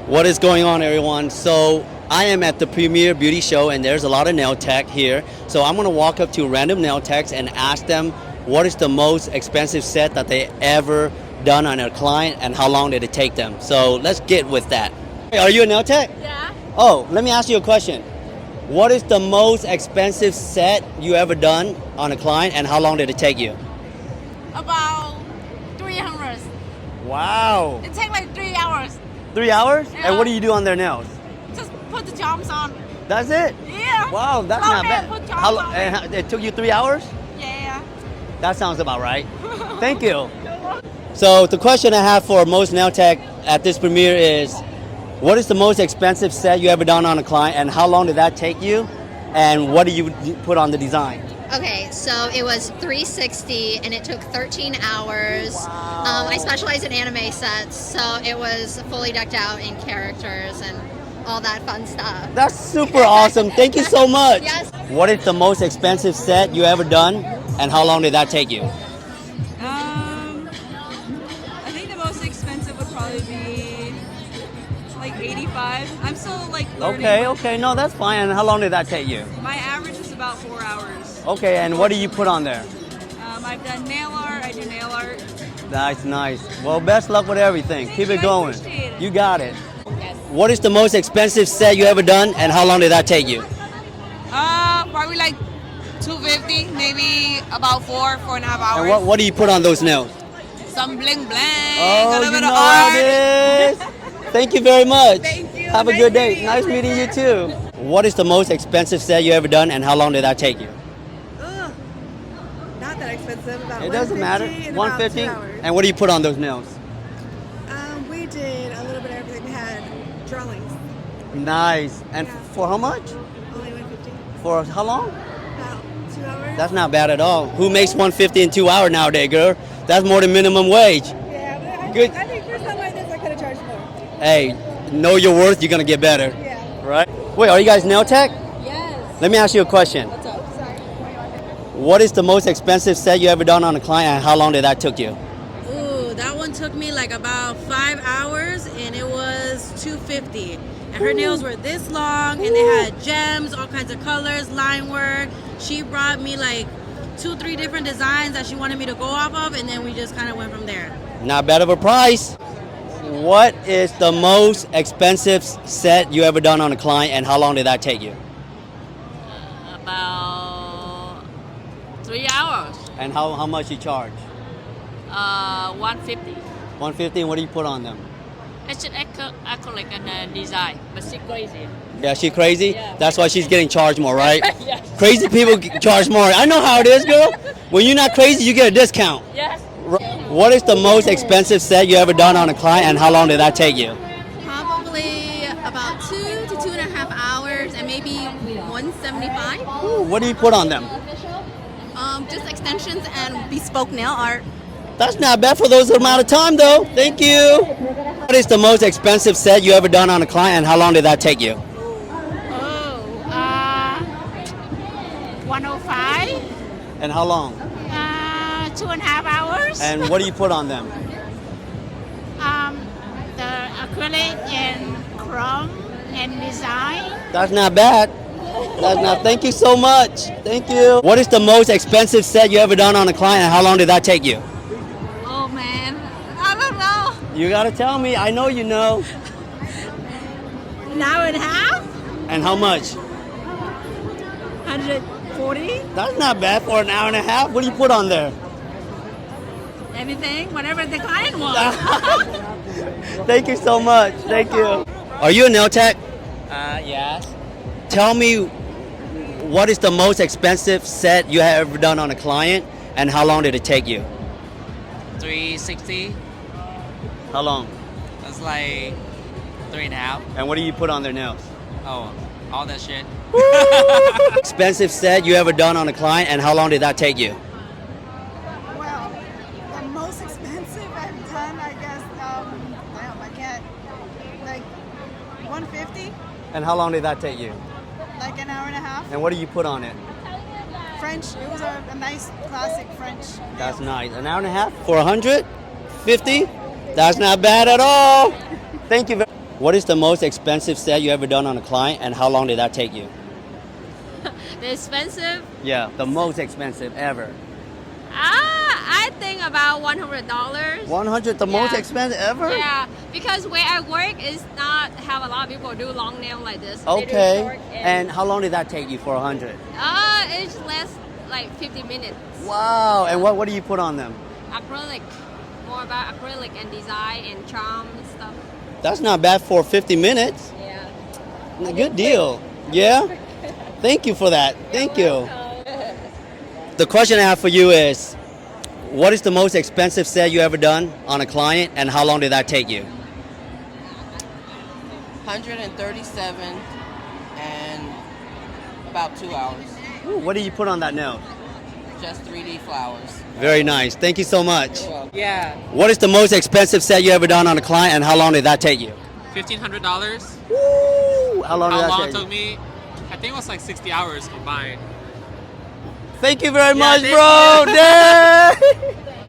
What is going on, everyone? So I am at the Premier Beauty Show, and there's a lot of nail tech here. So I'm gonna walk up to random nail techs and ask them what is the most expensive set that they ever done on a client, and how long did it take them. So let's get with that. Hey, are you a nail tech? Yeah. Oh, let me ask you a question. What is the most expensive set you ever done on a client, and how long did it take you? About 300. Wow. It takes like 3 hours. 3 hours? Yeah. And what do you do on their nails? Just put the jumps on. That's it? Yeah. Wow, that's Go not there, bad. put jumps on. And it took you 3 hours? Yeah. That sounds about right. Thank you. So the question I have for most nail tech at this premiere is, what is the most expensive set you ever done on a client, and how long did that take you? And what do you put on the design? Okay, so it was 360 and it took 13 hours. I specialize in anime sets, so it was fully decked out in characters and all that fun stuff. That's super awesome. Thank you so much. Yes. What is the most expensive set you ever done, and how long did that take you? I think the most expensive would probably be like 85. I'm still like learning. Okay, no, that's fine. And how long did that take you? My average is about 4 hours. Okay, and what do you put on there? I've done nail art. I do nail art. Nice. Well, best luck with everything. Keep it I going. appreciate it. You got it. What is the most expensive set you ever done, and how long did that take you? Probably like 250, maybe about 4.5 hours. And what do you put on those nails? Some bling bling. Oh, a little you bit know of how art. it is. Thank you very much. Thank you. Have a Nice good day. meeting you. Nice meeting you too. What is the most expensive set you ever done, and how long did that take you? Ugh, not that expensive. About It doesn't matter. 150 in about 150. 2 hours. And what do you put on those nails? We did a little bit of everything. We had drawings. Nice. And Yeah. for how much? Only 150. For how long? About 2 hours. That's not bad at all. Who makes 150 in 2 hours nowadays, girl? That's more than minimum wage. Yeah, but Good. I think for something like this, I could have charged more. Hey, know your worth, you're gonna get better. Yeah. Right? Wait, are you guys nail tech? Yes. Let me ask you a question. What's up? Sorry. What is the most expensive set you ever done on a client, and how long did that took you? Ooh, that one took me like about 5 hours and it was $250. And her nails were this long and they had gems, all kinds of colors, line work. She brought me like 2-3 different designs that she wanted me to go off of, and then we just kind of went from there. Not bad of a price. What is the most expensive set you ever done on a client, and how long did that take you? About 3 hours. And how much you charge? 150. 150, and what do you put on them? It's an acrylic and design, but she's crazy. Yeah, she crazy? Yeah. That's why she's getting charged more, right? Yes. Crazy people charge more. I know how it is, girl. When you're not crazy, you get a discount. Yes. What is the most expensive set you ever done on a client, and how long did that take you? Probably about 2 to 2.5 hours and maybe 175. Ooh, what do you put on them? Just extensions and bespoke nail art. That's not bad for those amount of time, though. Thank you. What is the most expensive set you ever done on a client, and how long did that take you? 105. And how long? 2.5 hours. And what do you put on them? The acrylic and chrome and design. That's not bad. That's not. Thank you so much. Thank you. What is the most expensive set you ever done on a client, and how long did that take you? Oh man, I don't know. You gotta tell me. I know you know. An hour and a half? And how much? 140? That's not bad for an hour and a half. What do you put on there? Anything, whatever the client wants. Thank you so much. Thank you. Are you a nail tech? Yes. Tell me, what is the most expensive set you have ever done on a client, and how long did it take you? 360. How long? That's like 3.5. And what do you put on their nails? Oh, all that shit. Expensive set you ever done on a client, and how long did that take you? Well, the most expensive I've done, I guess, damn, I can't, like 150, And how long did that take you? like an hour and a half. And what do you put on it? French, it was a nice classic French. That's nice. An hour and a half for 150? That's not bad at all. Thank you. What is the most expensive set you ever done on a client, and how long did that take you? The expensive? Yeah, the most expensive ever. I think about $100. 100, the most Yeah. expensive ever? Yeah, because where I work is not have a lot of people do long nail like this. They do Okay. short And how long did that take you for 100? it's less like 50 minutes. Wow. And what do you put on them? Acrylic, more about acrylic and design and charm and stuff. That's not bad for 50 minutes. Yeah. Good deal. Yeah? Thank you for that. Thank you. The question I have for you is, what is the most expensive set you ever done on a client, and how long did that take you? 137 and about 2 hours. Ooh, what did you put on that nail? Just 3D flowers. Very nice. Thank you so much. Yeah. What is the most expensive set you ever done on a client, and how long did that take you? $1,500. Woo! How long did How that long take it took you? me? I think it was like 60 hours combined. Thank you very much, thank bro. Dang!